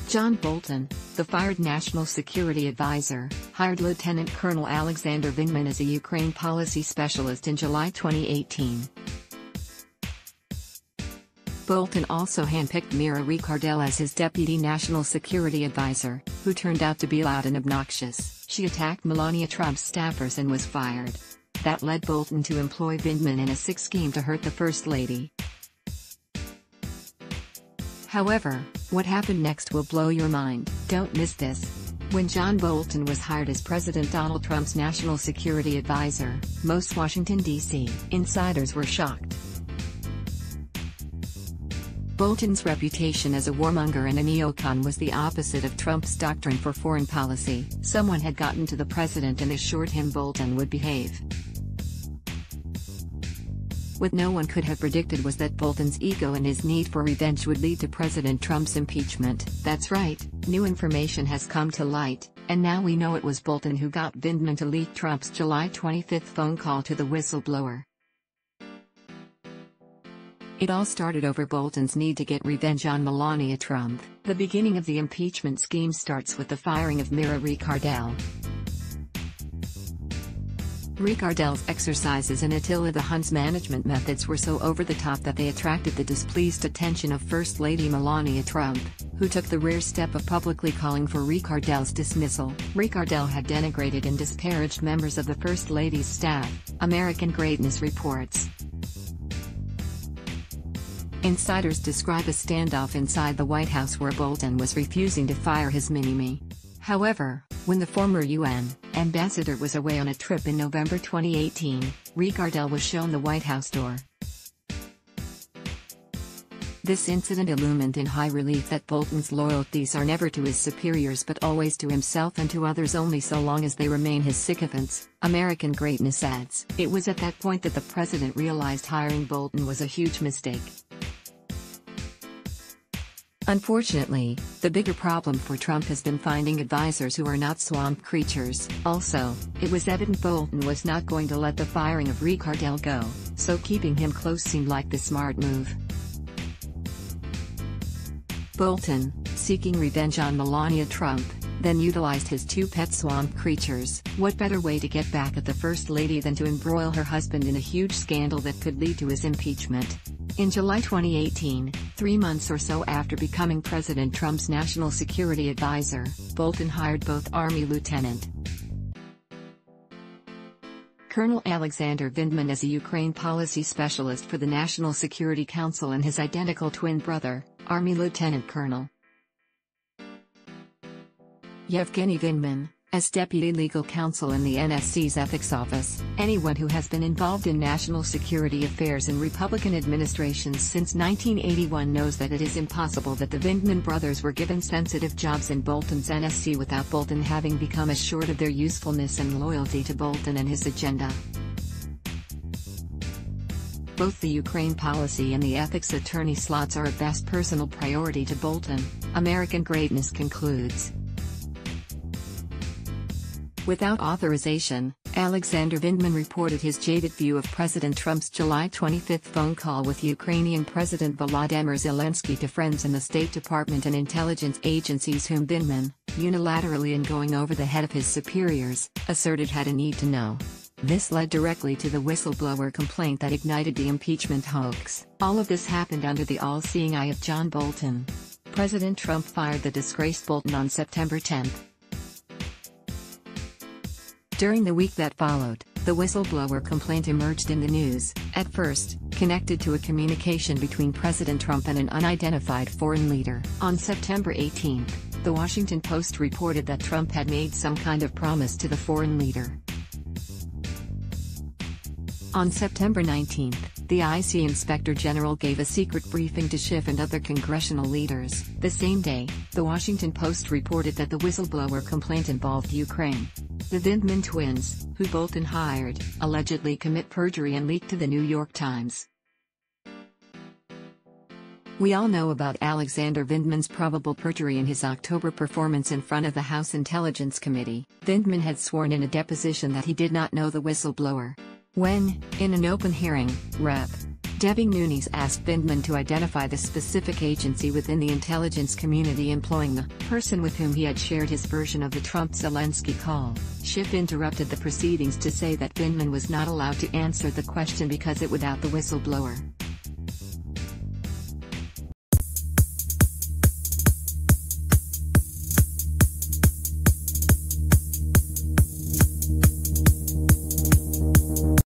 John Bolton, the fired national security advisor, hired Lieutenant Colonel Alexander Vindman as a Ukraine policy specialist in July 2018. Bolton also handpicked Mira Ricardel as his deputy national security advisor, who turned out to be loud and obnoxious. She attacked Melania Trump's staffers and was fired. That led Bolton to employ Vindman in a sick scheme to hurt the First Lady. However, what happened next will blow your mind. Don't miss this. When John Bolton was hired as President Donald Trump's national security advisor, most Washington, D.C. insiders were shocked. Bolton's reputation as a warmonger and a neocon was the opposite of Trump's doctrine for foreign policy. Someone had gotten to the president and assured him Bolton would behave. What no one could have predicted was that Bolton's ego and his need for revenge would lead to President Trump's impeachment. That's right, new information has come to light, and now we know it was Bolton who got Vindman to leak Trump's July 25 phone call to the whistleblower. It all started over Bolton's need to get revenge on Melania Trump. The beginning of the impeachment scheme starts with the firing of Mira Ricardel. Ricardel's exercises and Attila the Hun's management methods were so over the top that they attracted the displeased attention of First Lady Melania Trump, who took the rare step of publicly calling for Ricardel's dismissal. Ricardel had denigrated and disparaged members of the First Lady's staff, American Greatness reports. Insiders describe a standoff inside the White House where Bolton was refusing to fire his mini-me. However, when the former UN ambassador was away on a trip in November 2018, Ricardel was shown the White House door. This incident illumined in high relief that Bolton's loyalties are never to his superiors but always to himself and to others only so long as they remain his sycophants, American Greatness adds. It was at that point that the president realized hiring Bolton was a huge mistake. Unfortunately, the bigger problem for Trump has been finding advisors who are not swamp creatures. Also, it was evident Bolton was not going to let the firing of Ricardel go, so keeping him close seemed like the smart move. Bolton, seeking revenge on Melania Trump, then utilized his two pet swamp creatures. What better way to get back at the First Lady than to embroil her husband in a huge scandal that could lead to his impeachment? In July 2018, 3 months or so after becoming President Trump's national security advisor, Bolton hired both Army Lieutenant Colonel Alexander Vindman as a Ukraine policy specialist for the National Security Council and his identical twin brother, Army Lieutenant Colonel Yevgeny Vindman, as Deputy Legal Counsel in the NSC's Ethics Office. Anyone who has been involved in national security affairs in Republican administrations since 1981 knows that it is impossible that the Vindman brothers were given sensitive jobs in Bolton's NSC without Bolton having become assured of their usefulness and loyalty to Bolton and his agenda. Both the Ukraine policy and the ethics attorney slots are a best personal priority to Bolton, American Greatness concludes. Without authorization, Alexander Vindman reported his jaded view of President Trump's July 25 phone call with Ukrainian President Volodymyr Zelensky to friends in the State Department and intelligence agencies whom Vindman, unilaterally and going over the head of his superiors, asserted had a need to know. This led directly to the whistleblower complaint that ignited the impeachment hoax. All of this happened under the all-seeing eye of John Bolton. President Trump fired the disgraced Bolton on September 10. During the week that followed, the whistleblower complaint emerged in the news, at first, connected to a communication between President Trump and an unidentified foreign leader. On September 18, The Washington Post reported that Trump had made some kind of promise to the foreign leader. On September 19, the IC Inspector General gave a secret briefing to Schiff and other congressional leaders. The same day, The Washington Post reported that the whistleblower complaint involved Ukraine. The Vindman twins, who Bolton hired, allegedly commit perjury and leaked to the New York Times. We all know about Alexander Vindman's probable perjury in his October performance in front of the House Intelligence Committee. Vindman had sworn in a deposition that he did not know the whistleblower. When, in an open hearing, Rep. Debbie Nunes asked Vindman to identify the specific agency within the intelligence community employing the person with whom he had shared his version of the Trump-Zelensky call. Schiff interrupted the proceedings to say that Vindman was not allowed to answer the question because it would out the whistleblower.